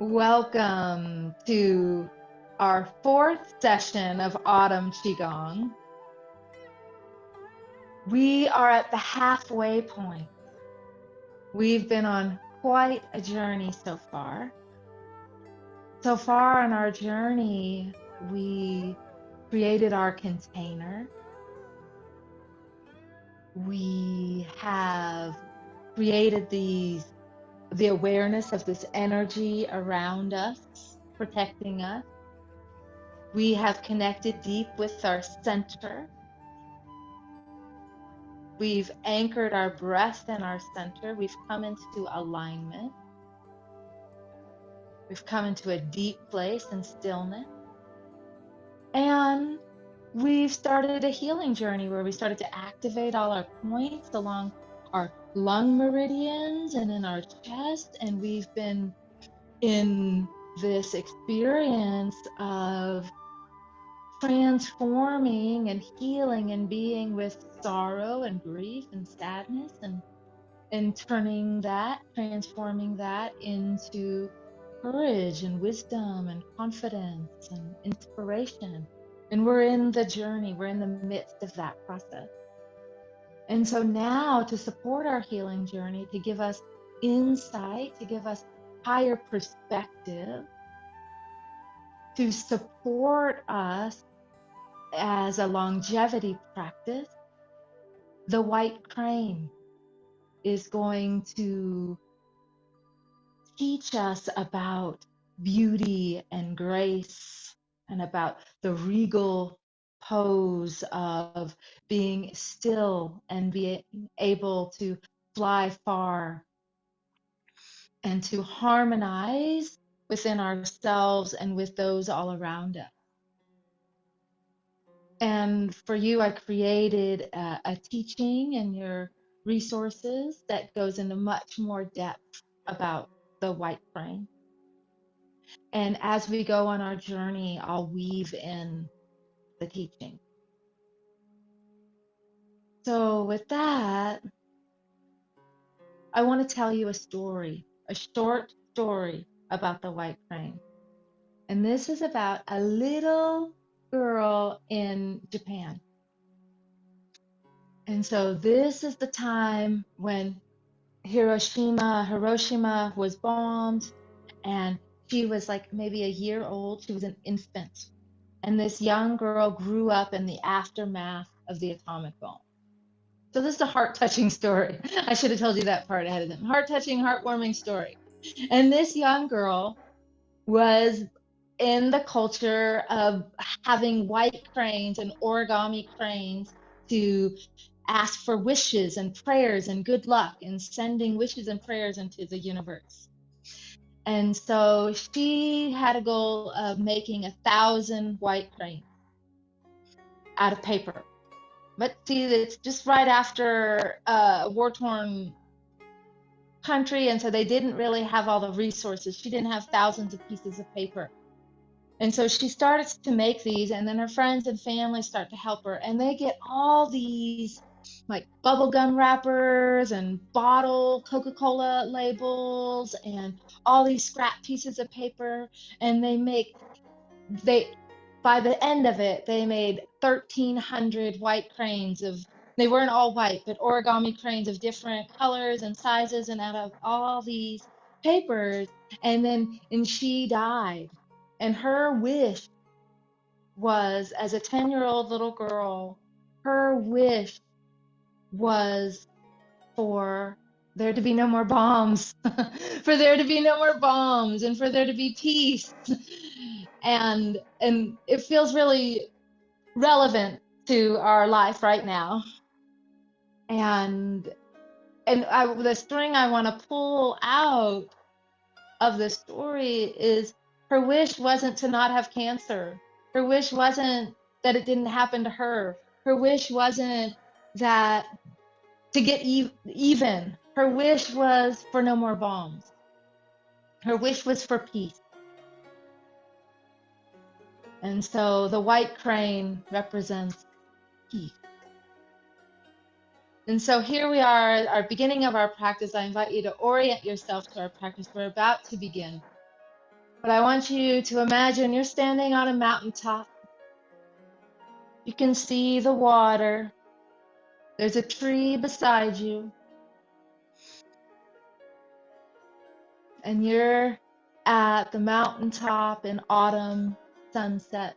Welcome to our fourth session of Autumn Qigong. We are at the halfway point. We've been on quite a journey so far. So far on our journey, we created our container. We have created the awareness of this energy around us, protecting us. We have connected deep with our center. We've anchored our breath in our center. We've come into alignment. We've come into a deep place and stillness. And we've started a healing journey where we started to activate all our points along our lung meridians and in our chest. And we've been in this experience of transforming and healing and being with sorrow and grief and sadness and transforming that into courage and wisdom and confidence and inspiration. And we're in the journey, we're in the midst of that process. And so now, to support our healing journey, to give us insight, to give us higher perspective, to support us as a longevity practice, the white crane is going to teach us about beauty and grace and about the regal pose of being still and being able to fly far and to harmonize within ourselves and with those all around us. And for you, I created a teaching in your resources that goes into much more depth about the white crane. And as we go on our journey, I'll weave in the teaching. So with that, I want to tell you a story, a short story about the white crane. And this is about a little girl in Japan. And so this is the time when Hiroshima was bombed, and she was like maybe a year old. She was an infant. And this young girl grew up in the aftermath of the atomic bomb. So this is a heart-touching story. I should have told you that part ahead of time. Heart-touching, heartwarming story. And this young girl was in the culture of having white cranes and origami cranes to ask for wishes and prayers and good luck and sending wishes and prayers into the universe. And so she had a goal of making 1,000 white cranes out of paper. But see, it's just right after a war-torn country, and so they didn't really have all the resources. She didn't have thousands of pieces of paper. And so she starts to make these, and then her friends and family start to help her, and they get all these like bubblegum wrappers and bottle Coca-Cola labels and all these scrap pieces of paper, and by the end of it, they made 1,300 white cranes they weren't all white, but origami cranes of different colors and sizes and out of all these papers. And she died. And her wish was, as a 10-year-old little girl, her wish was for there to be no more bombs, for there to be no more bombs, and for there to be peace. And it feels really relevant to our life right now. And the string I want to pull out of the story is her wish wasn't to not have cancer. Her wish wasn't that it didn't happen to her. Her wish wasn't that to get even. Her wish was for no more bombs. Her wish was for peace. And so the white crane represents peace. And so here we are at our beginning of our practice. I invite you to orient yourself to our practice. We're about to begin. But I want you to imagine you're standing on a mountaintop. You can see the water. There's a tree beside you. And you're at the mountaintop in autumn sunset.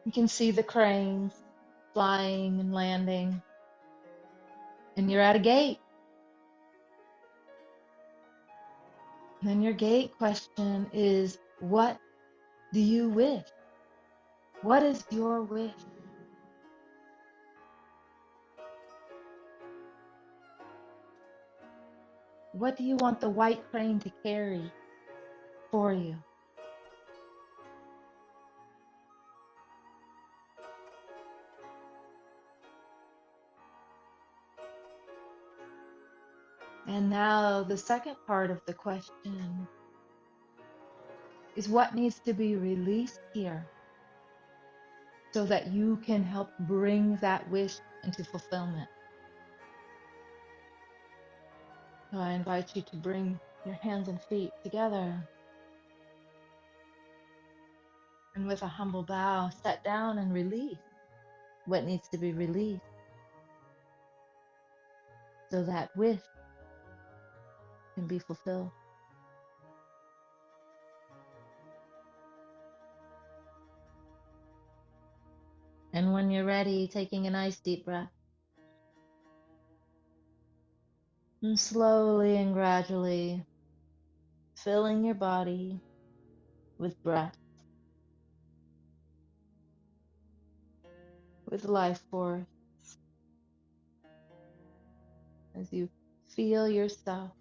You can see the cranes flying and landing. And you're at a gate. And your gate question is, what do you wish? What is your wish? What do you want the white crane to carry for you? And now the second part of the question is, what needs to be released here so that you can help bring that wish into fulfillment? So I invite you to bring your hands and feet together, and with a humble bow, set down and release what needs to be released so that wish can be fulfilled. And when you're ready, taking a nice deep breath, and slowly and gradually filling your body with breath, with life force, as you feel yourself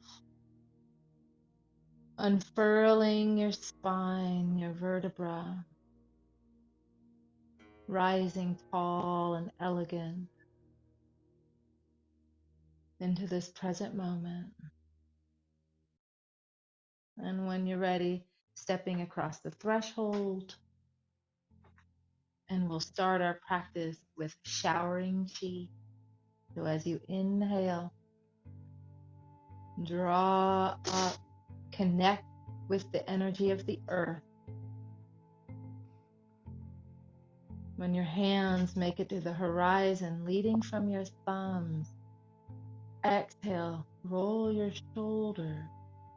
unfurling your spine, your vertebra, rising tall and elegant into this present moment. And when you're ready, stepping across the threshold, and we'll start our practice with showering chi. So as you inhale, draw up, connect with the energy of the earth. When your hands make it to the horizon, leading from your thumbs, exhale, roll your shoulder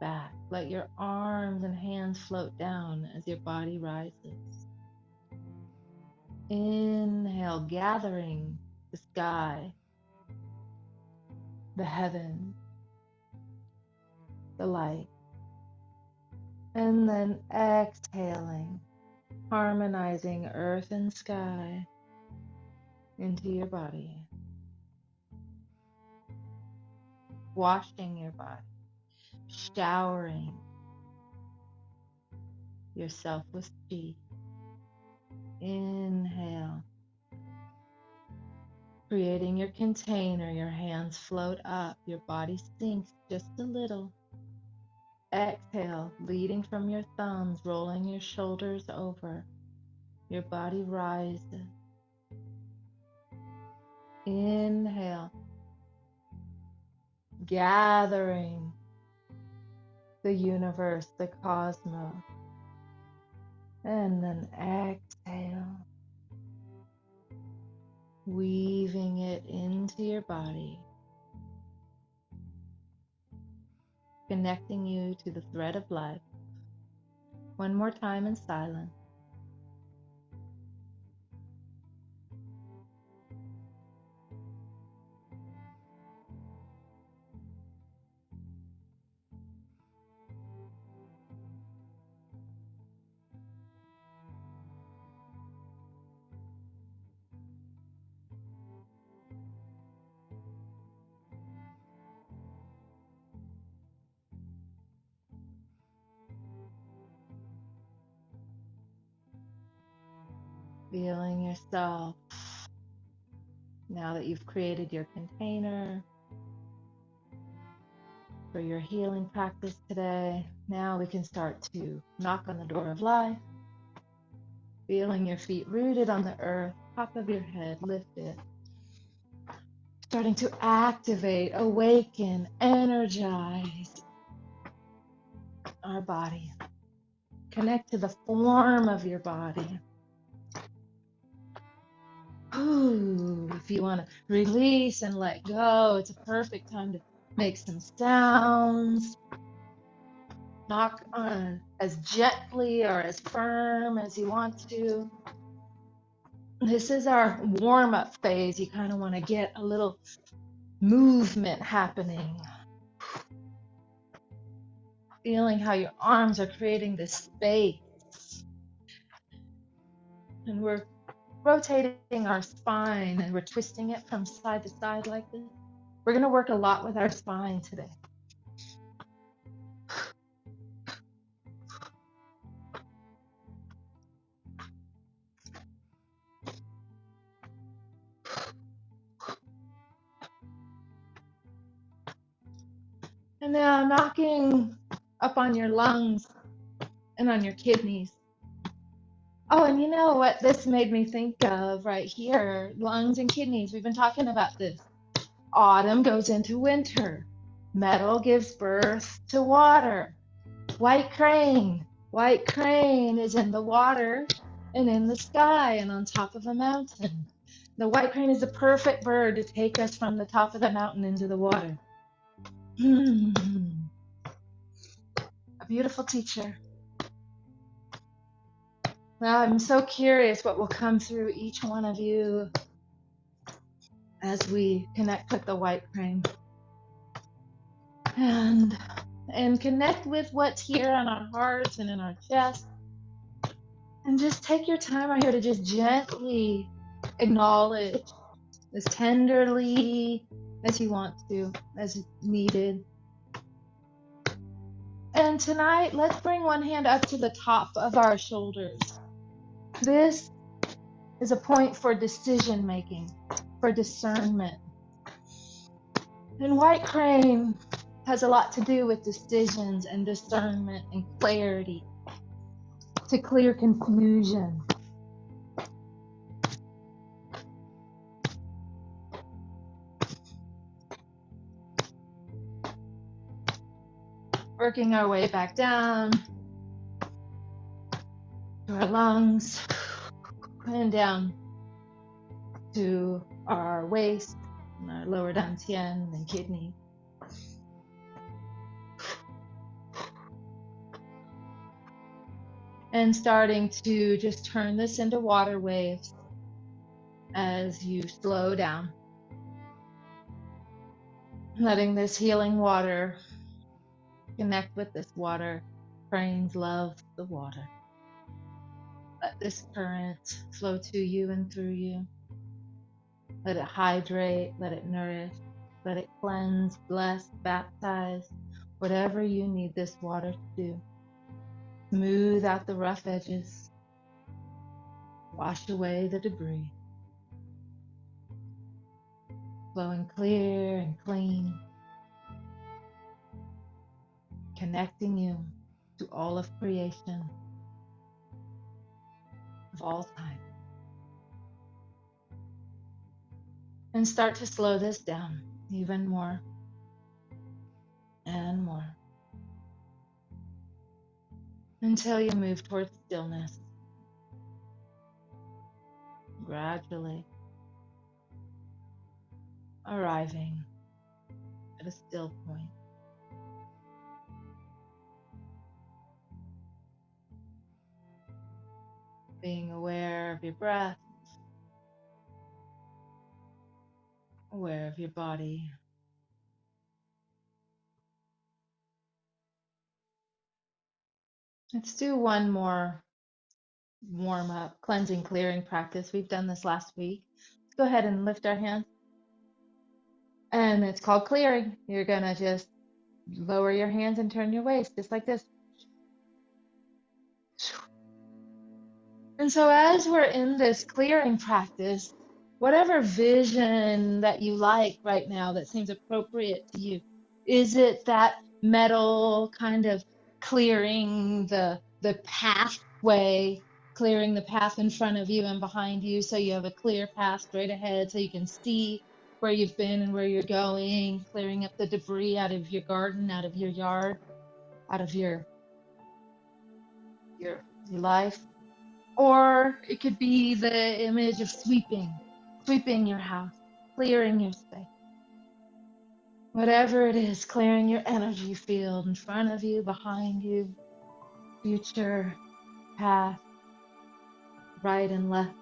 back. Let your arms and hands float down as your body rises. Inhale, gathering the sky, the heavens, the light. And then exhaling, harmonizing earth and sky into your body. Washing your body, showering yourself with chi. Inhale, creating your container, your hands float up, your body sinks just a little. Exhale, leading from your thumbs, rolling your shoulders over, your body rises. Inhale, gathering the universe, the cosmos, and then exhale, weaving it into your body, connecting you to the thread of life. One more time in silence. Feeling yourself, now that you've created your container for your healing practice today, now we can start to knock on the door of life. Feeling your feet rooted on the earth, top of your head lifted. Starting to activate, awaken, energize our body. Connect to the form of your body. Ooh, if you want to release and let go, it's a perfect time to make some sounds. Knock on as gently or as firm as you want to. This is our warm-up phase. You kind of want to get a little movement happening. Feeling how your arms are creating this space. And we're rotating our spine and we're twisting it from side to side like this. We're going to work a lot with our spine today. And now knocking up on your lungs and on your kidneys. Oh, and you know what this made me think of right here? Lungs and kidneys. We've been talking about this. Autumn goes into winter. Metal gives birth to water. White crane. White crane is in the water and in the sky and on top of a mountain. The white crane is the perfect bird to take us from the top of the mountain into the water. A beautiful teacher. Now I'm so curious what will come through each one of you as we connect with the white crane. And connect with what's here on our hearts and in our chest. And just take your time right here to just gently acknowledge as tenderly as you want to, as needed. And tonight, let's bring one hand up to the top of our shoulders. This is a point for decision making, for discernment. And white crane has a lot to do with decisions and discernment and clarity, to clear confusion. Working our way back down to our lungs and down to our waist and our lower dantian and kidney. And starting to just turn this into water waves as you slow down. Letting this healing water connect with this water. Cranes love the water. Let this current flow to you and through you. Let it hydrate, let it nourish, let it cleanse, bless, baptize, whatever you need this water to do. Smooth out the rough edges. Wash away the debris. Flowing clear and clean. Connecting you to all of creation of all time. And start to slow this down even more and more until you move towards stillness. Gradually arriving at a still point. Being aware of your breath, aware of your body. Let's do one more warm up, cleansing, clearing practice. We've done this last week. Let's go ahead and lift our hands. And it's called clearing. You're going to just lower your hands and turn your waist, just like this. And so as we're in this clearing practice, whatever vision that you like right now that seems appropriate to you, is it that metal kind of clearing the pathway, clearing the path in front of you and behind you so you have a clear path straight ahead so you can see where you've been and where you're going, clearing up the debris out of your garden, out of your yard, out of your your life. Or it could be the image of sweeping your house, clearing your space. Whatever it is, clearing your energy field in front of you, behind you, future, past, right and left.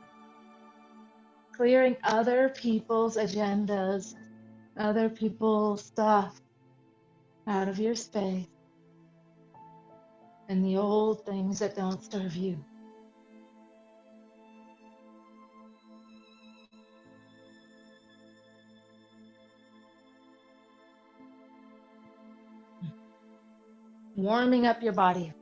Clearing other people's agendas, other people's stuff out of your space, and the old things that don't serve you. Warming up your body.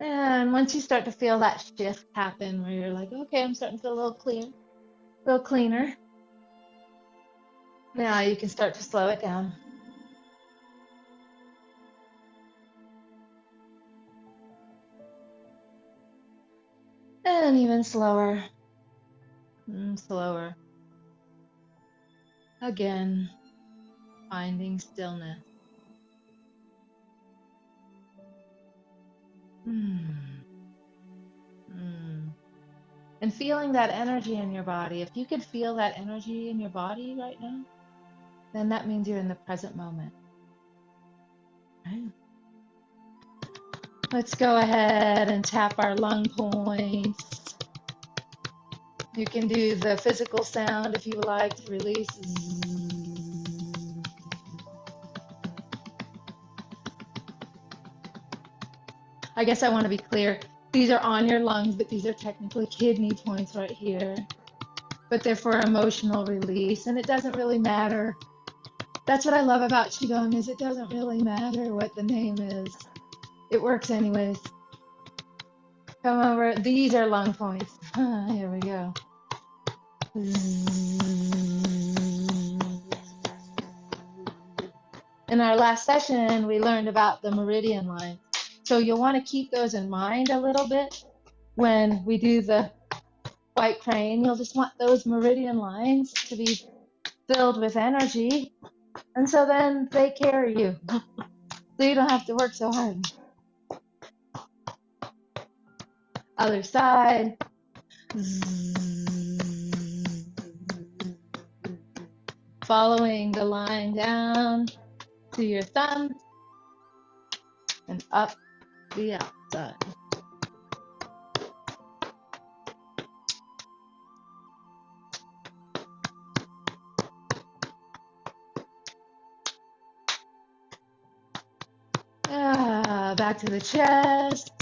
And once you start to feel that shift happen where you're like, okay, I'm starting to feel a little clear, a little cleaner. Now you can start to slow it down. And even slower. And slower. Again, finding stillness. And feeling that energy in your body. If you could feel that energy in your body right now, then that means you're in the present moment. Right? Let's go ahead and tap our lung points. You can do the physical sound if you like to release. I guess I want to be clear. These are on your lungs, but these are technically kidney points right here. But they're for emotional release, and it doesn't really matter. That's what I love about Qigong, is it doesn't really matter what the name is. It works anyways. Come over. These are lung points. Here we go. In our last session, we learned about the meridian lines. So you'll want to keep those in mind a little bit when we do the white crane. You'll just want those meridian lines to be filled with energy. And so then they carry you. So you don't have to work so hard. Other side. Following the line down to your thumb and up the outside. Back to the chest.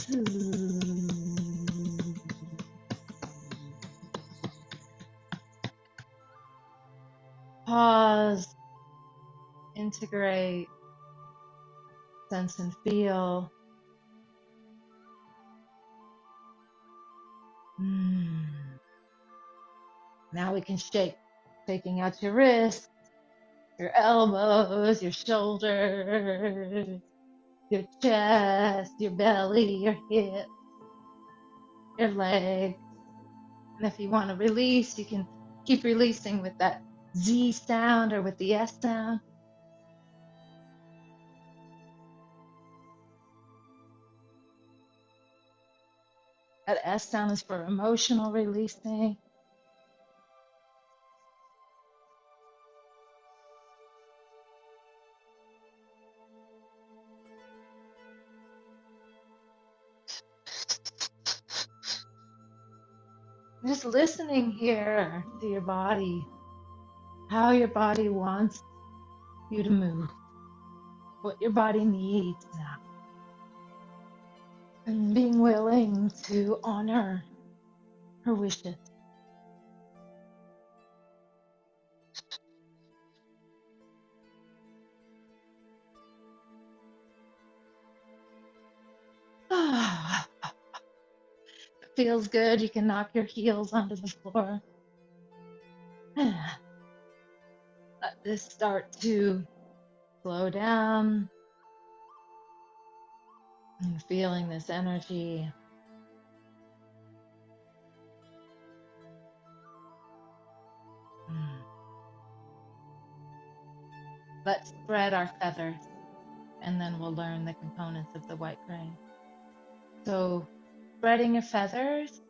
Pause. Integrate. Sense and feel. Now we can shake. Taking out your wrists, your elbows, your shoulders, your chest, your belly, your hips, your legs. And if you want to release, you can keep releasing with that Z sound or with the S sound. That S sound is for emotional releasing. Just listening here to your body, how your body wants you to move, what your body needs now, and being willing to honor her wishes. Feels good. You can knock your heels onto the floor. Let this start to slow down. And feeling this energy. Let's spread our feathers, and then we'll learn the components of the white crane. So spreading your feathers,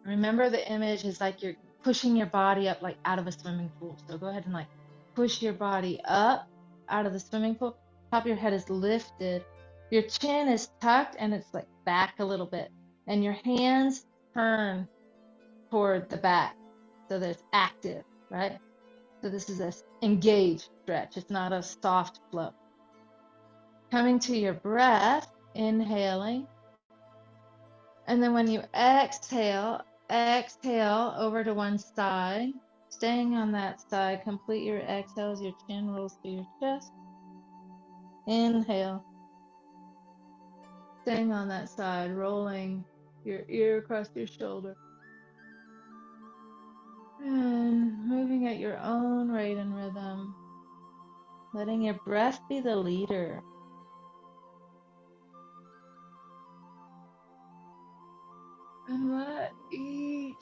remember the image is like you're pushing your body up like out of a swimming pool. So go ahead and like push your body up out of the swimming pool. Top of your head is lifted. Your chin is tucked and it's like back a little bit. And your hands turn toward the back. So that it's active, right? So this is a engaged stretch. It's not a soft flow. Coming to your breath, inhaling. And then when you exhale, exhale over to one side. Staying on that side, complete your exhales. Your chin rolls to your chest. Inhale. Staying on that side, rolling your ear across your shoulder. And moving at your own rate and rhythm. Letting your breath be the leader. And let each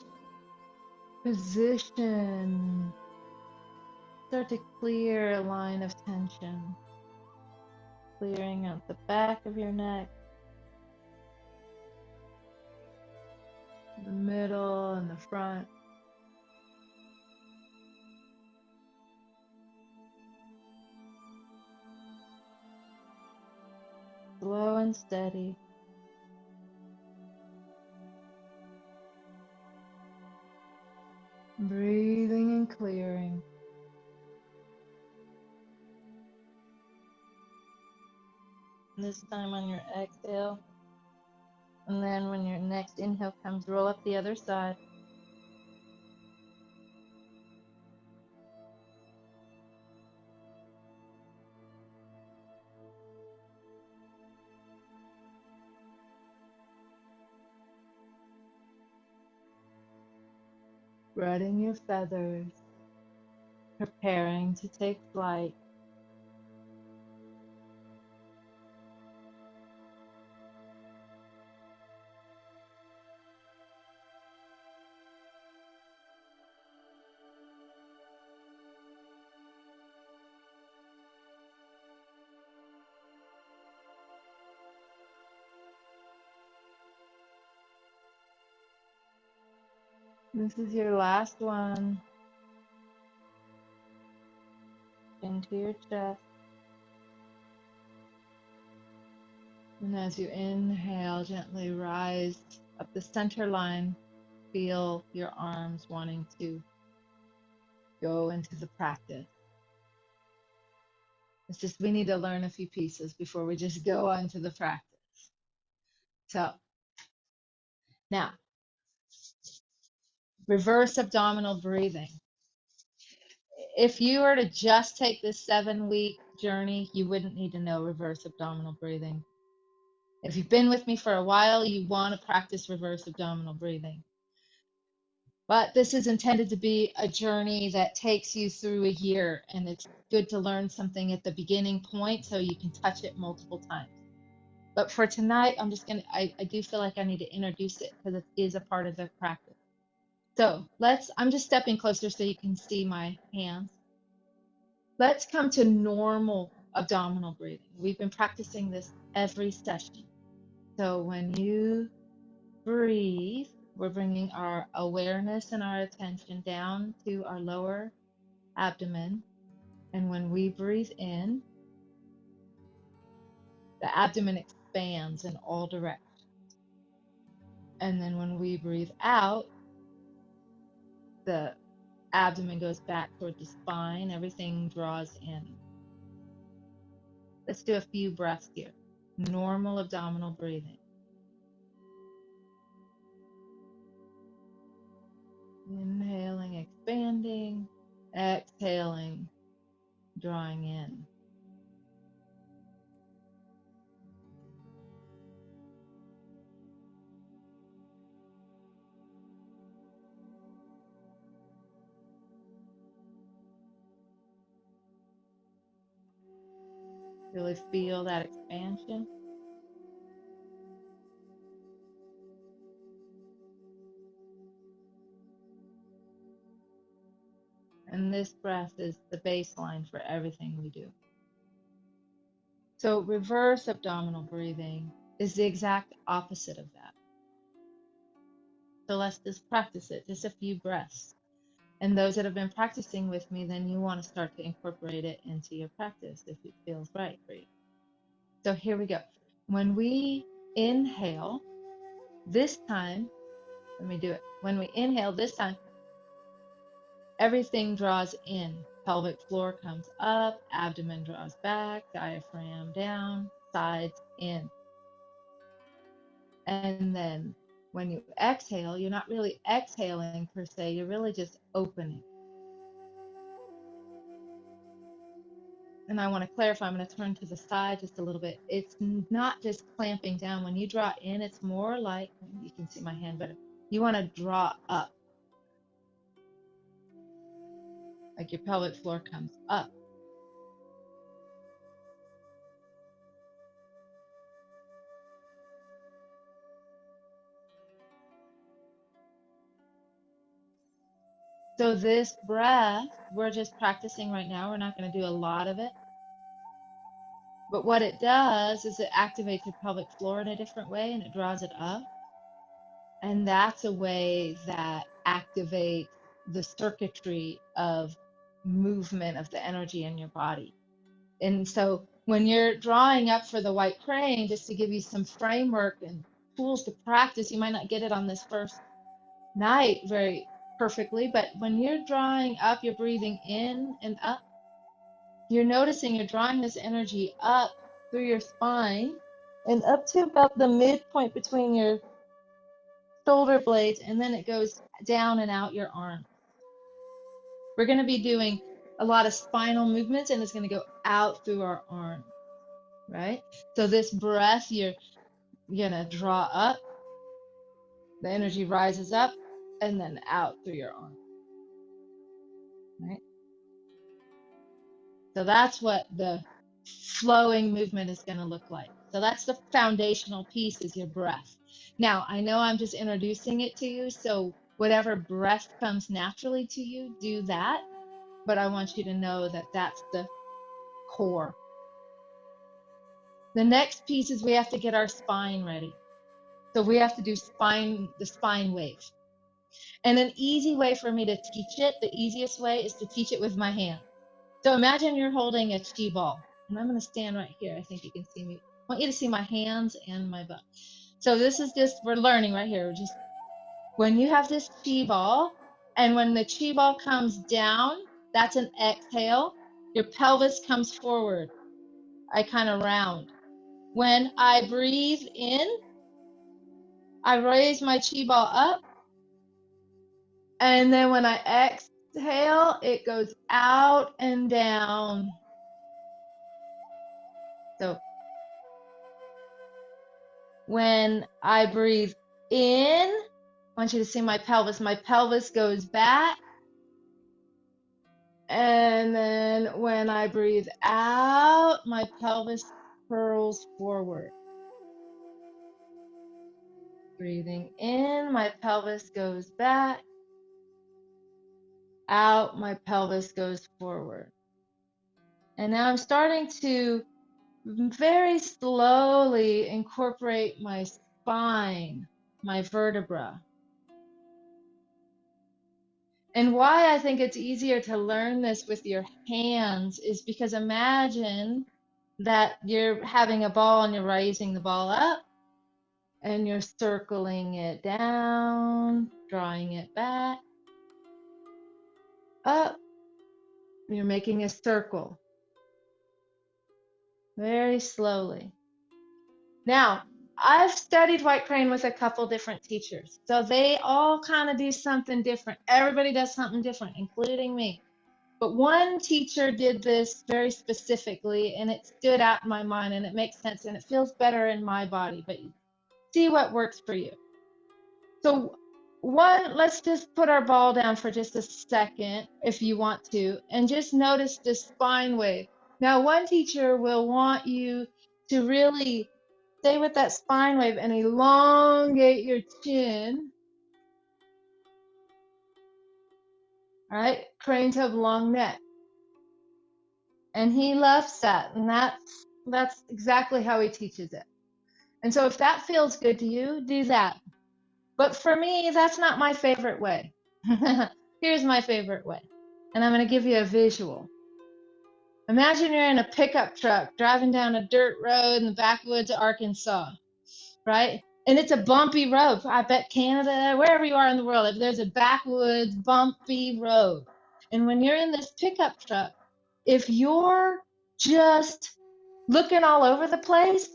position start to clear a line of tension. Clearing out the back of your neck, the middle and the front. Slow and steady. Breathing and clearing. This time on your exhale. And then when your next inhale comes, roll up the other side. Spreading your feathers. Preparing to take flight. This is your last one. Into your chest. And as you inhale, gently rise up the center line. Feel your arms wanting to go into the practice. It's just we need to learn a few pieces before we just go on to the practice. So now, reverse abdominal breathing. If you were to just take this 7-week journey, you wouldn't need to know reverse abdominal breathing. If you've been with me for a while, you want to practice reverse abdominal breathing. But this is intended to be a journey that takes you through a year, and it's good to learn something at the beginning point so you can touch it multiple times. But for tonight, I do feel like I need to introduce it because it is a part of the practice. So I'm just stepping closer so you can see my hands. Let's come to normal abdominal breathing. We've been practicing this every session. So when you breathe, we're bringing our awareness and our attention down to our lower abdomen. And when we breathe in, the abdomen expands in all directions. And then when we breathe out, the abdomen goes back toward the spine. Everything draws in. Let's do a few breaths here. Normal abdominal breathing. Inhaling, expanding. Exhaling, drawing in. Really feel that expansion. And this breath is the baseline for everything we do. So reverse abdominal breathing is the exact opposite of that. So let's just practice it, just a few breaths. And those that have been practicing with me, then you want to start to incorporate it into your practice if it feels right for you. So here we go. When we inhale, this time, let me do it. When we inhale this time, everything draws in. Pelvic floor comes up, abdomen draws back, diaphragm down, sides in. And then when you exhale, you're not really exhaling per se, you're really just opening. And I want to clarify, I'm going to turn to the side just a little bit. It's not just clamping down. When you draw in, it's more like, you can see my hand better. You want to draw up, like your pelvic floor comes up. So this breath, we're just practicing right now. We're not going to do a lot of it. But what it does is it activates your pelvic floor in a different way and it draws it up. And that's a way that activates the circuitry of movement of the energy in your body. And so when you're drawing up for the white crane, just to give you some framework and tools to practice, you might not get it on this first night very perfectly, but when you're drawing up, you're breathing in and up. You're noticing you're drawing this energy up through your spine and up to about the midpoint between your shoulder blades, and then it goes down and out your arm. We're going to be doing a lot of spinal movements, and it's going to go out through our arm, right? So this breath, you're going to draw up, the energy rises up, and then out through your arm, right? So that's what the flowing movement is going to look like. So that's the foundational piece, is your breath. Now, I know I'm just introducing it to you, so whatever breath comes naturally to you, do that. But I want you to know that that's the core. The next piece is we have to get our spine ready. So we have to do the spine wave. And an easy way for me to teach it, the easiest way, is to teach it with my hand. So imagine you're holding a chi ball. And I'm going to stand right here. I think you can see me. I want you to see my hands and my butt. So this is just, we're learning right here. Just when you have this chi ball, and when the chi ball comes down, that's an exhale. Your pelvis comes forward. I kind of round. When I breathe in, I raise my chi ball up. And then when I exhale, it goes out and down. So when I breathe in, I want you to see my pelvis. My pelvis goes back. And then when I breathe out, my pelvis curls forward. Breathing in, my pelvis goes back. Out, my pelvis goes forward. And now I'm starting to very slowly incorporate my spine, my vertebra. And why I think it's easier to learn this with your hands is because imagine that you're having a ball and you're raising the ball up and you're circling it down, drawing it back, up. You're making a circle very slowly. Now, I've studied white crane with a couple different teachers. So they all kind of do something different. Everybody does something different, including me. But one teacher did this very specifically, and it stood out in my mind, and it makes sense, and it feels better in my body. But see what works for you. So let's just put our ball down for just a second, if you want to, and just notice the spine wave. Now, one teacher will want you to really stay with that spine wave and elongate your chin. All right, cranes have long necks, and he loves that, and that's exactly how he teaches it. And so if that feels good to you, do that. But for me, that's not my favorite way. Here's my favorite way. And I'm going to give you a visual. Imagine you're in a pickup truck driving down a dirt road in the backwoods of Arkansas, right? And it's a bumpy road. I bet Canada, wherever you are in the world, there's a backwoods, bumpy road. And when you're in this pickup truck, if you're just looking all over the place,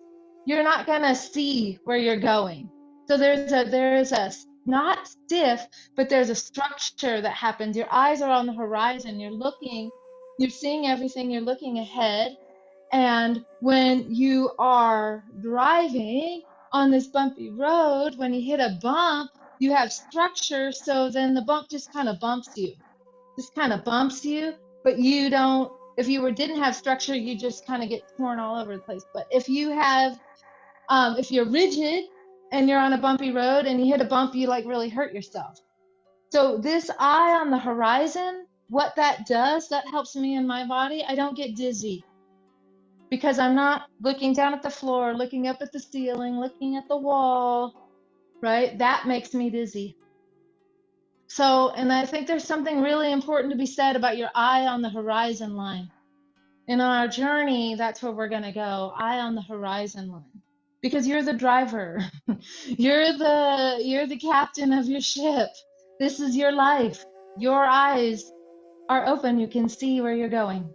you're not going to see where you're going. So there's a not stiff, but there's a structure that happens. Your eyes are on the horizon. You're seeing everything, you're looking ahead. And when you are driving on this bumpy road, when you hit a bump, you have structure. So then the bump just kind of bumps you, but you don't, if you didn't have structure, you just kind of get torn all over the place. But if you have, if you're rigid and you're on a bumpy road and you hit a bump, you like really hurt yourself. So this eye on the horizon, what that does, that helps me in my body. I don't get dizzy because I'm not looking down at the floor, looking up at the ceiling, looking at the wall, right? That makes me dizzy. So, and I think there's something really important to be said about your eye on the horizon line. And on our journey, that's where we're going to go, eye on the horizon line. Because you're the driver. You're the captain of your ship. This is your life. Your eyes are open. You can see where you're going.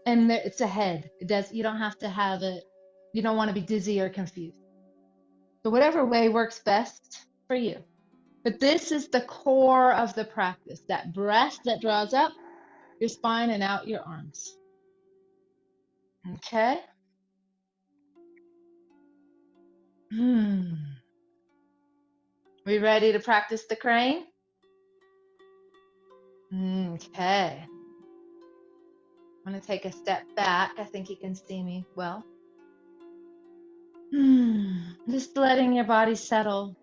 And it's ahead. You don't have to have it. You don't want to be dizzy or confused. So whatever way works best for you. But this is the core of the practice, that breath that draws up your spine and out your arms. Okay? We ready to practice the crane? Okay. I'm going to take a step back. I think you can see me well. Just letting your body settle.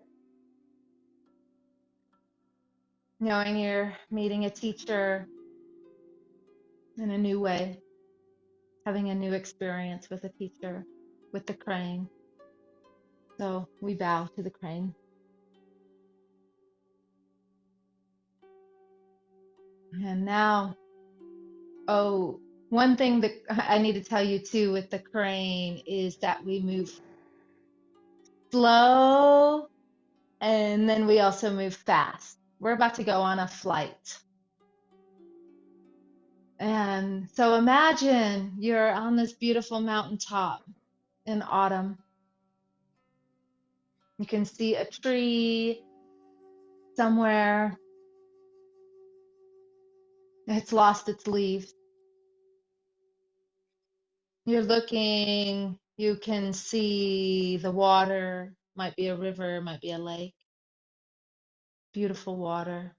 Knowing you're meeting a teacher in a new way. Having a new experience with a teacher, with the crane. So we bow to the crane. And now, one thing that I need to tell you too with the crane is that we move slow and then we also move fast. We're about to go on a flight. And so imagine you're on this beautiful mountaintop in autumn. You can see a tree somewhere. It's lost its leaves. You're looking, you can see the water, might be a river, might be a lake. Beautiful water.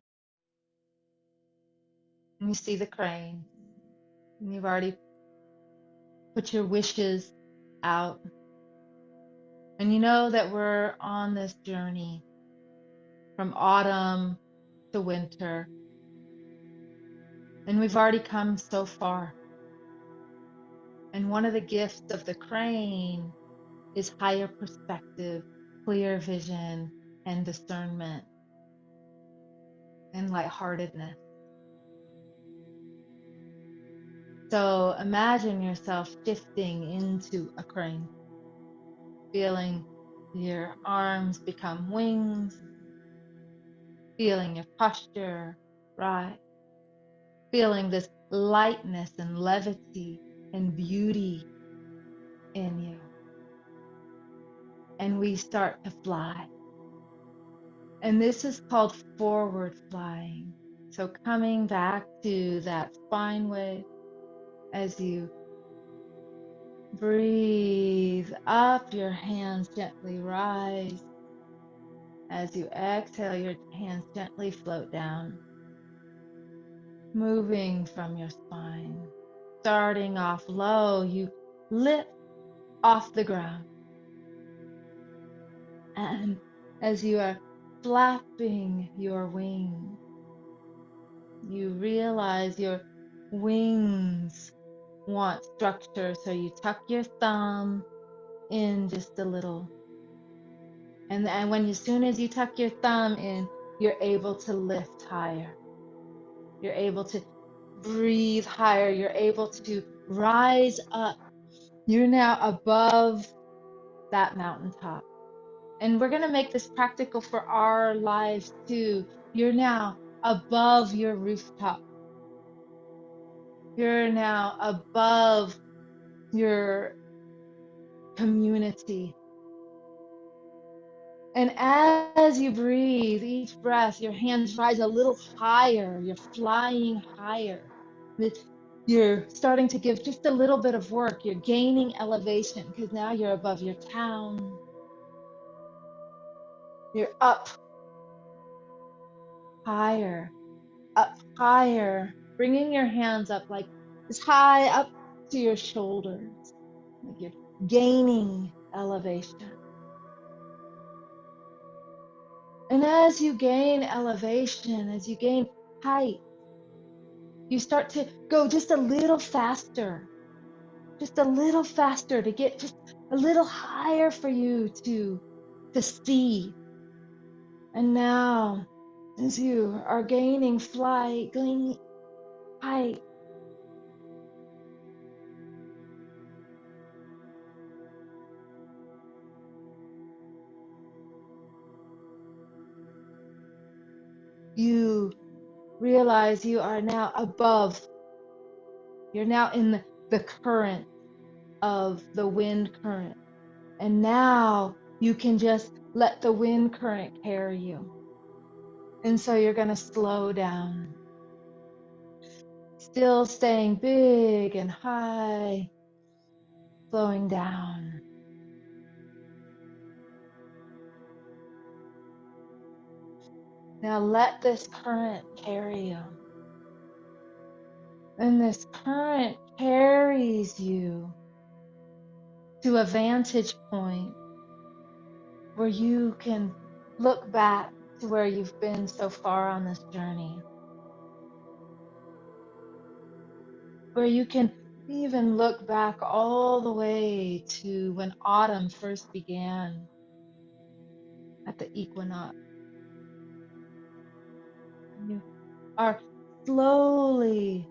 And you see the crane. And you've already put your wishes out. And you know that we're on this journey from autumn to winter. And we've already come so far. And one of the gifts of the crane is higher perspective, clear vision, and discernment, and lightheartedness. So imagine yourself shifting into a crane, feeling your arms become wings, feeling your posture rise, feeling this lightness and levity and beauty in you. And we start to fly. And this is called forward flying. So coming back to that spine wave as you breathe up, your hands gently rise. As you exhale, your hands gently float down, moving from your spine. Starting off low, you lift off the ground. And as you are flapping your wings, you realize your wings want structure, so you tuck your thumb in just a little. And when as soon as you tuck your thumb in, you're able to lift higher. You're able to breathe higher. You're able to rise up. You're now above that mountaintop. And we're going to make this practical for our lives too. You're now above your rooftop. You're now above your community. And as you breathe, each breath, your hands rise a little higher. You're flying higher. You're starting to give just a little bit of work. You're gaining elevation because now you're above your town. You're up higher, bringing your hands up like as high up to your shoulders. Like you're gaining elevation. And as you gain elevation, as you gain height, you start to go just a little faster to get just a little higher for you to see. And now, as you are gaining flight, gaining height, you realize you are now above. You're now in the current of the wind current. And now you can just let the wind current carry you. And so you're going to slow down, still staying big and high, slowing down. Now let this current carry you. And this current carries you to a vantage point where you can look back to where you've been so far on this journey. Where you can even look back all the way to when autumn first began at the equinox. You are slowly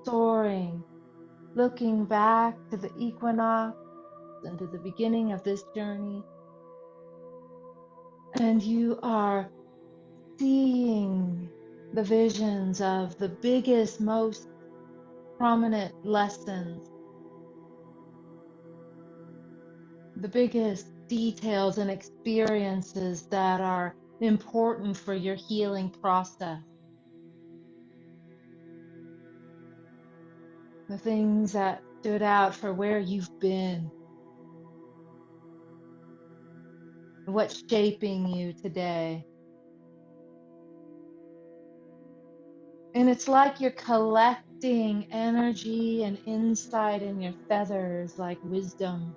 soaring, looking back to the equinox and to the beginning of this journey. And you are seeing the visions of the biggest, most prominent lessons, the biggest details and experiences that are important for your healing process. The things that stood out for where you've been, what's shaping you today. And it's like you're collecting energy and insight in your feathers, like wisdom,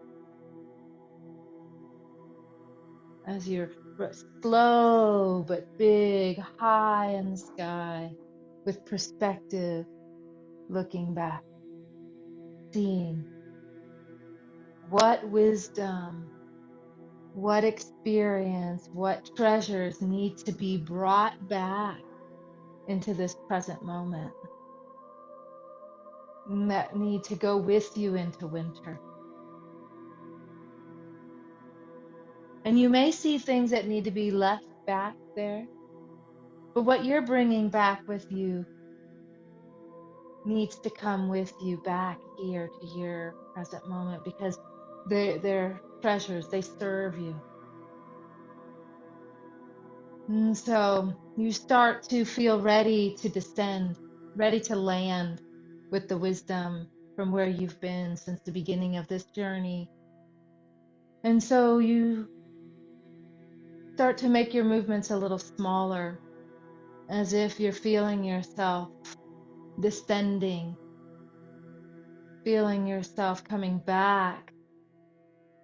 as you're slow but big, high in the sky, with perspective, looking back, seeing what wisdom, what experience, what treasures need to be brought back into this present moment, that need to go with you into winter. And you may see things that need to be left back there, but what you're bringing back with you needs to come with you back here to your present moment, because they're treasures, they serve you. And so you start to feel ready to descend, ready to land with the wisdom from where you've been since the beginning of this journey. And so you start to make your movements a little smaller, as if you're feeling yourself descending, feeling yourself coming back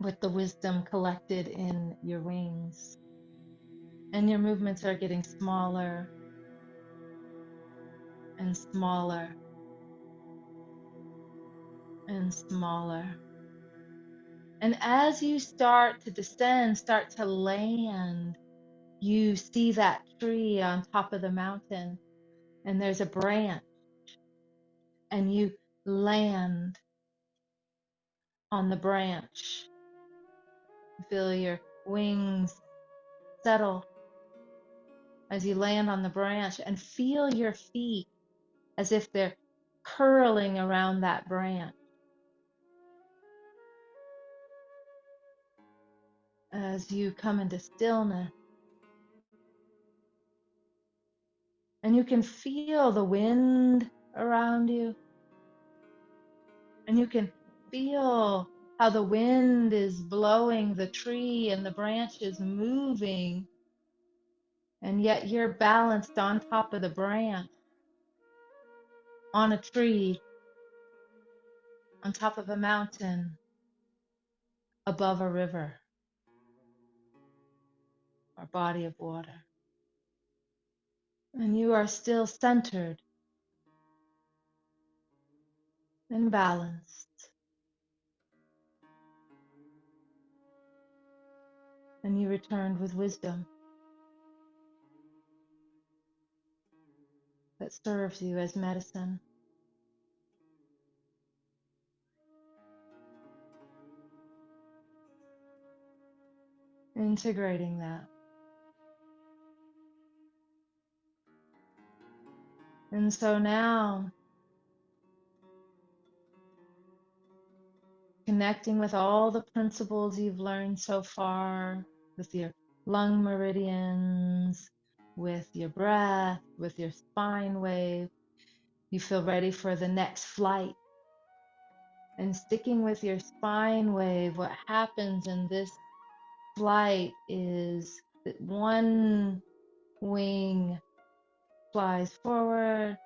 with the wisdom collected in your wings. And your movements are getting smaller. and smaller and smaller. And as you start to descend, start to land, you see that tree on top of the mountain, and there's a branch, and you land on the branch. Feel your wings settle as you land on the branch, and feel your feet as if they're curling around that branch. As you come into stillness, and you can feel the wind around you, and you can feel how the wind is blowing the tree and the branches moving, and yet you're balanced on top of the branch, on a tree, on top of a mountain, above a river or body of water. And you are still centered and balanced. And you returned with wisdom that serves you as medicine. Integrating that. And so now, connecting with all the principles you've learned so far, with your lung meridians, with your breath, with your spine wave, you feel ready for the next flight. And sticking with your spine wave, what happens in this flight is that one wing flies forward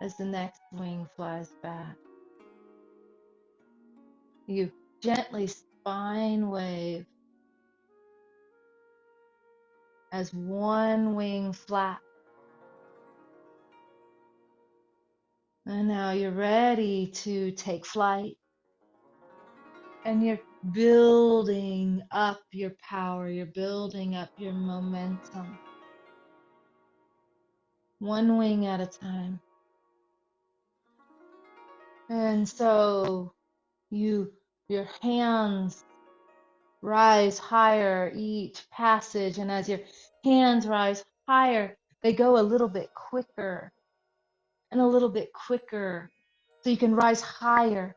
as the next wing flies back. You gently spine wave as one wing flaps. And now you're ready to take flight. And you're building up your power, you're building up your momentum. One wing at a time. And so your hands rise higher each passage, and as your hands rise higher, they go a little bit quicker and a little bit quicker, so you can rise higher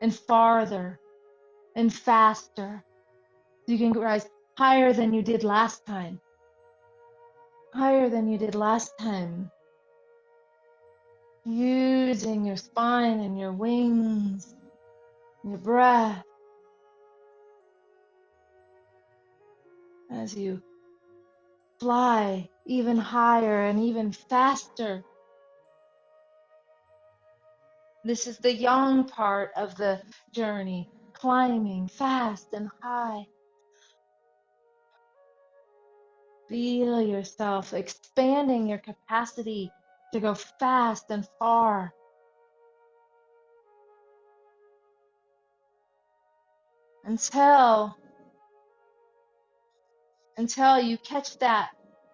and farther and faster. You can rise higher than you did last time, higher than you did last time, using your spine and your wings, your breath, as you fly even higher and even faster. This is the yang part of the journey, climbing fast and high. Feel yourself expanding your capacity to go fast and far. Until you catch that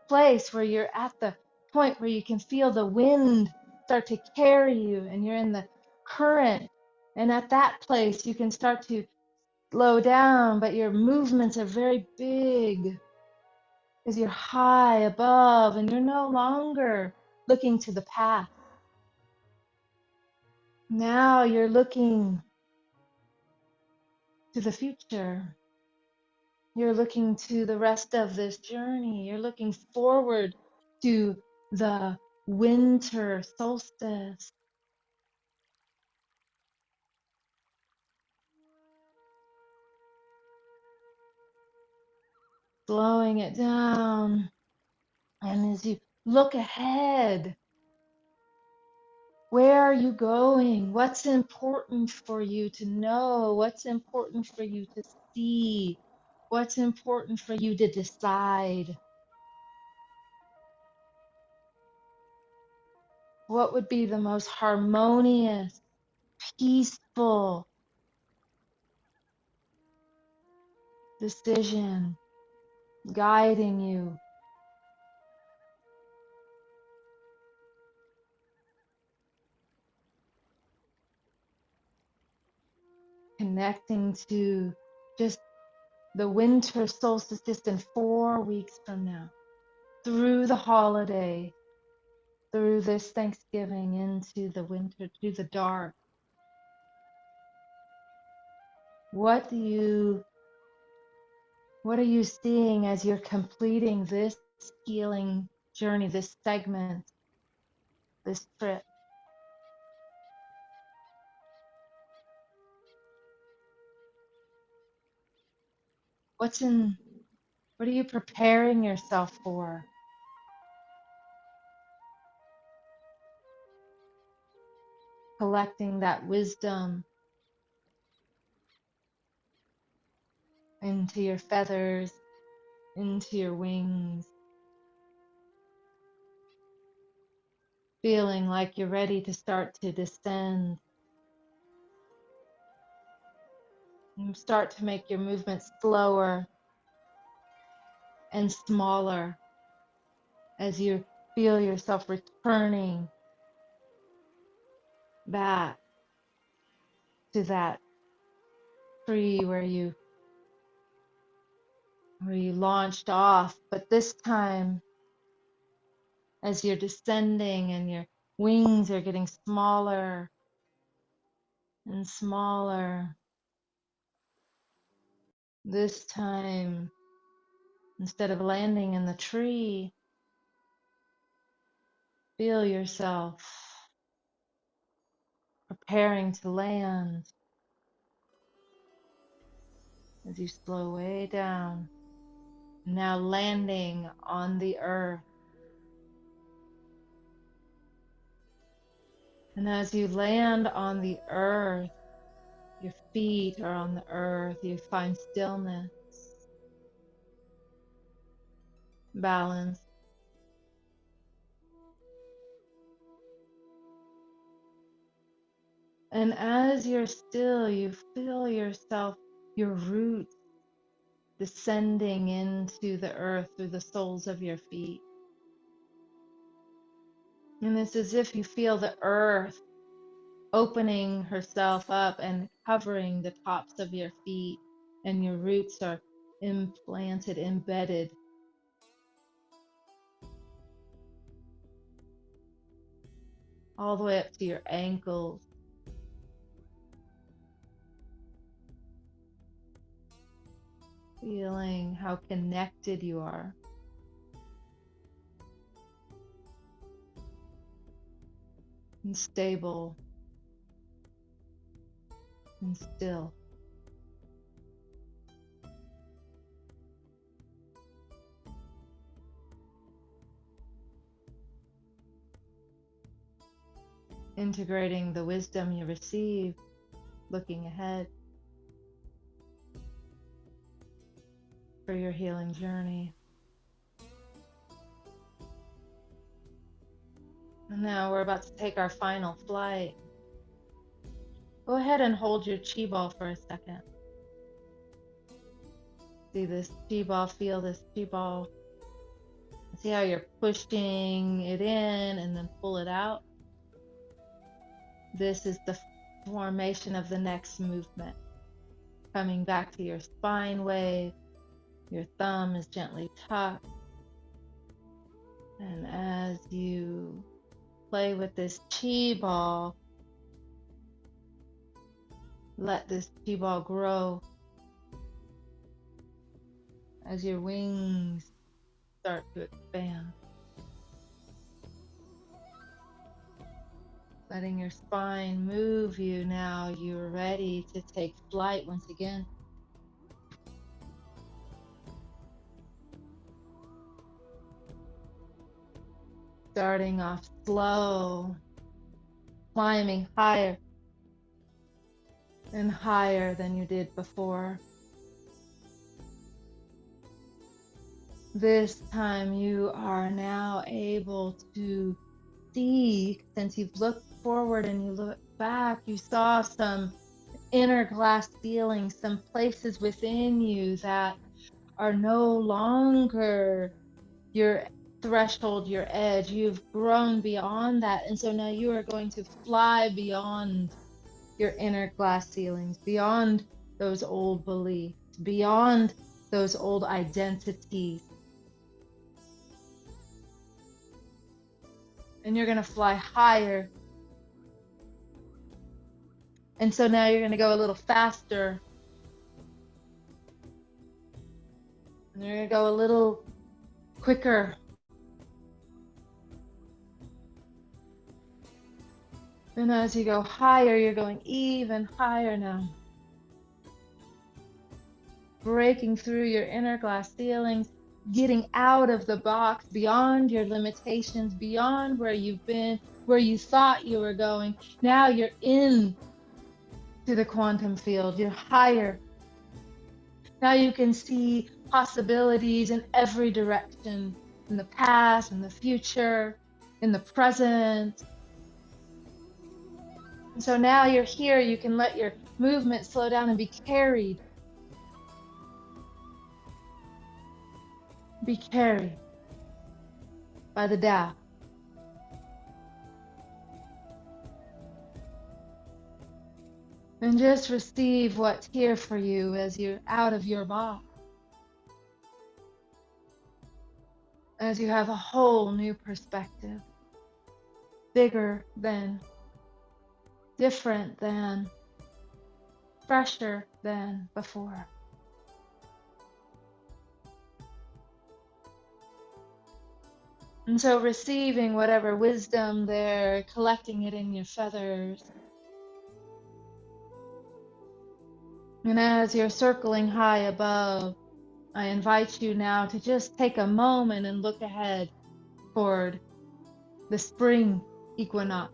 place where you're at the point where you can feel the wind start to carry you and you're in the current. And at that place, you can start to slow down, but your movements are very big because you're high above and you're no longer looking to the past. Now you're looking to the future. You're looking to the rest of this journey. You're looking forward to the winter solstice. Slowing it down. And as you look ahead, where are you going? What's important for you to know? What's important for you to see? What's important for you to decide? What would be the most harmonious, peaceful decision guiding you? Connecting to just the winter solstice just in 4 weeks from now, through the holiday, through this Thanksgiving into the winter, to the dark. What are you seeing as you're completing this healing journey, this segment, this trip? What are you preparing yourself for? Collecting that wisdom into your feathers, into your wings, feeling like you're ready to start to descend. And start to make your movements slower and smaller as you feel yourself returning back to that tree where you launched off. But this time, as you're descending and your wings are getting smaller and smaller, this time, instead of landing in the tree, feel yourself preparing to land as you slow way down. Now landing on the earth. And as you land on the earth, your feet are on the earth, you find stillness, balance. And as you're still, you feel yourself, your roots descending into the earth through the soles of your feet. And it's as if you feel the earth opening herself up and covering the tops of your feet, and your roots are implanted, embedded all the way up to your ankles. Feeling how connected you are. And stable and still. Integrating the wisdom you receive, looking ahead for your healing journey. And now we're about to take our final flight. Go ahead and hold your chi ball for a second. See this chi ball, feel this chi ball. See how you're pushing it in and then pull it out? This is the formation of the next movement. Coming back to your spine wave, your thumb is gently tucked. And as you play with this chi ball, let this chi ball grow as your wings start to expand. Letting your spine move you now, you're ready to take flight once again. Starting off slow, climbing higher and higher than you did before. This time you are now able to see, since you've looked forward and you look back, you saw some inner glass ceilings, some places within you that are no longer your threshold, your edge. You've grown beyond that. And so now you are going to fly beyond your inner glass ceilings, beyond those old beliefs, beyond those old identities. And you're going to fly higher. And so now you're going to go a little faster. And you're going to go a little quicker. And as you go higher, you're going even higher now. Breaking through your inner glass ceilings, getting out of the box, beyond your limitations, beyond where you've been, where you thought you were going. Now you're in to the quantum field. You're higher. Now you can see possibilities in every direction, in the past, in the future, in the present. And so now you're here, you can let your movement slow down and be carried. Be carried by the Tao. And just receive what's here for you as you're out of your box. As you have a whole new perspective. Bigger than, different than, fresher than before. And so receiving whatever wisdom there, collecting it in your feathers. And as you're circling high above, I invite you now to just take a moment and look ahead toward the spring equinox.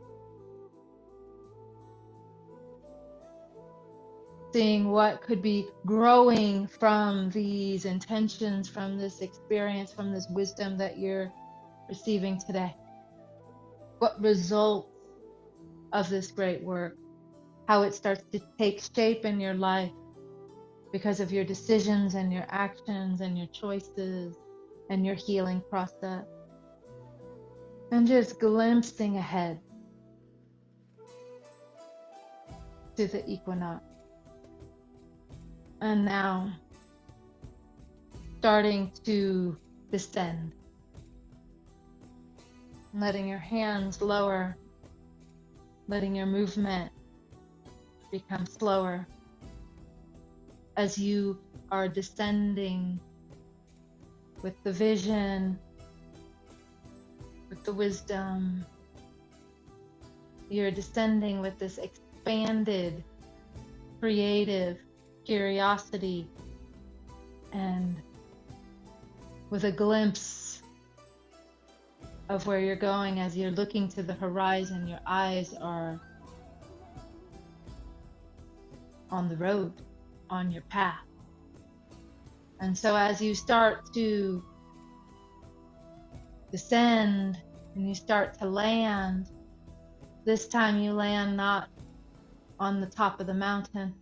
Seeing what could be growing from these intentions, from this experience, from this wisdom that you're receiving today. What results of this great work, how it starts to take shape in your life because of your decisions and your actions and your choices and your healing process. And just glimpsing ahead to the equinox. And now starting to descend. Letting your hands lower, letting your movement become slower as you are descending with the vision, with the wisdom. You're descending with this expanded, creative curiosity and with a glimpse of where you're going as you're looking to the horizon. Your eyes are on the road, on your path. And so as you start to descend and you start to land, this time you land not on the top of the mountain,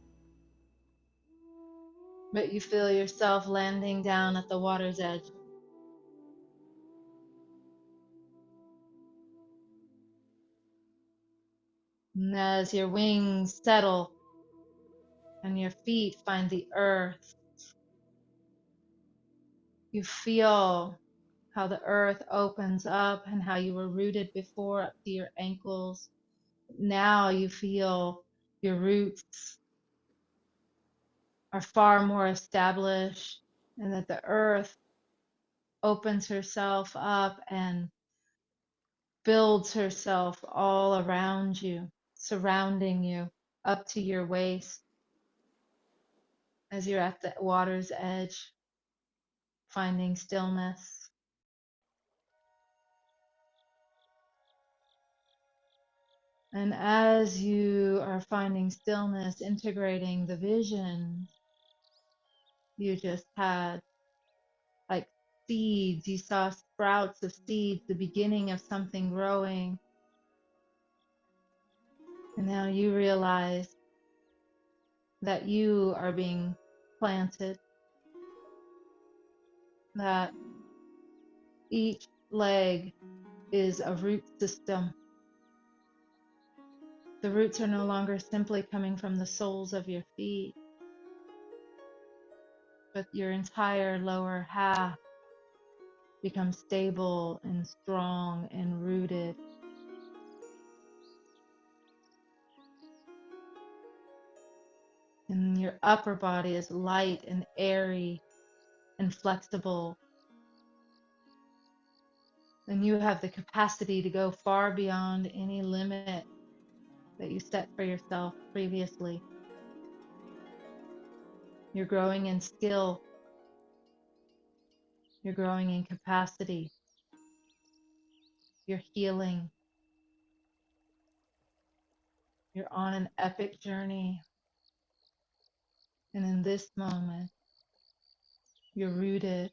but you feel yourself landing down at the water's edge. And as your wings settle and your feet find the earth, you feel how the earth opens up and how you were rooted before up to your ankles. Now you feel your roots are far more established and that the earth opens herself up and builds herself all around you, surrounding you up to your waist as you're at the water's edge, finding stillness. And as you are finding stillness, integrating the vision you just had, like seeds, you saw sprouts of seeds, the beginning of something growing. Now you realize that you are being planted, that each leg is a root system. The roots are no longer simply coming from the soles of your feet, but your entire lower half becomes stable and strong and rooted. And your upper body is light and airy and flexible. And you have the capacity to go far beyond any limit that you set for yourself previously. You're growing in skill. You're growing in capacity. You're healing. You're on an epic journey. And in this moment, you're rooted,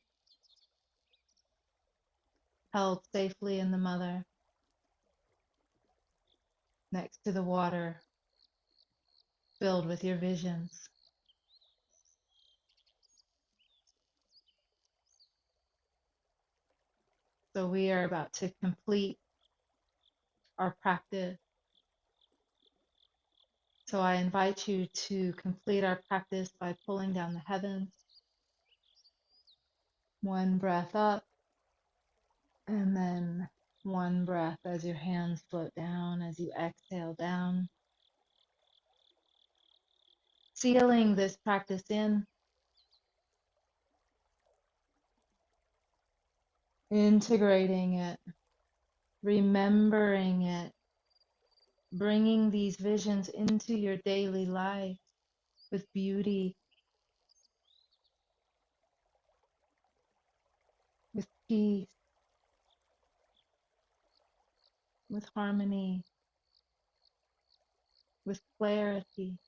held safely in the mother, next to the water, filled with your visions. So we are about to complete our practice. So I invite you to complete our practice by pulling down the heavens. One breath up, and then one breath as your hands float down, as you exhale down. Sealing this practice in, integrating it, remembering it, bringing these visions into your daily life with beauty, with peace, with harmony, with clarity.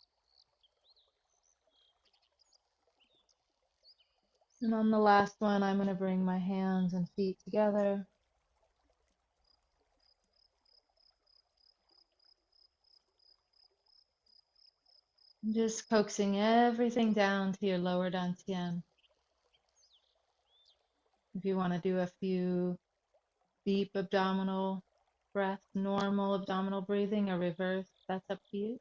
And on the last one, I'm going to bring my hands and feet together. Just coaxing everything down to your lower dantian. If you want to do a few deep abdominal breaths, normal abdominal breathing, or reverse, that's up to you.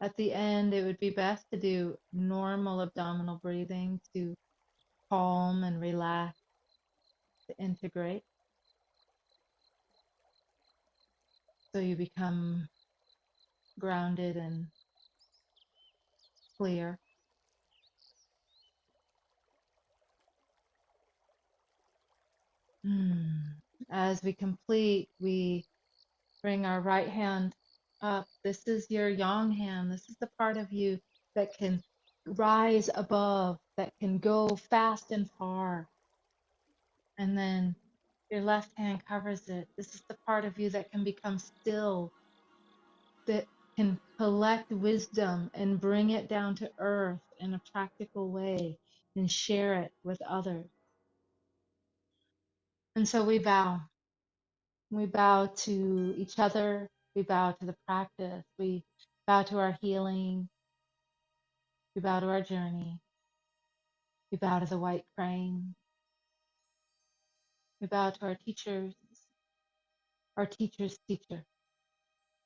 At the end, it would be best to do normal abdominal breathing to calm and relax, to integrate, so you become grounded and clear. As we complete, we bring our right hand up. This is your yang hand. This is the part of you that can rise above, that can go fast and far. And then your left hand covers it. This is the part of you that can become still, that can collect wisdom and bring it down to earth in a practical way and share it with others. And so we bow. We bow to each other. We bow to the practice. We bow to our healing. We bow to our journey. We bow to the white crane. We bow to our teacher's teacher,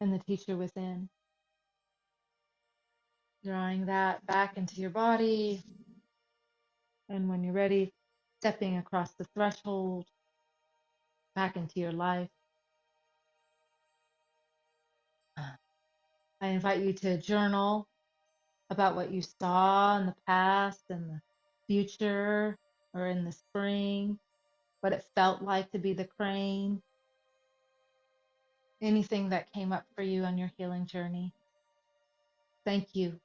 and the teacher within. Drawing that back into your body. And when you're ready, stepping across the threshold back into your life. I invite you to journal about what you saw in the past and the future, or in the spring, what it felt like to be the crane, anything that came up for you on your healing journey. Thank you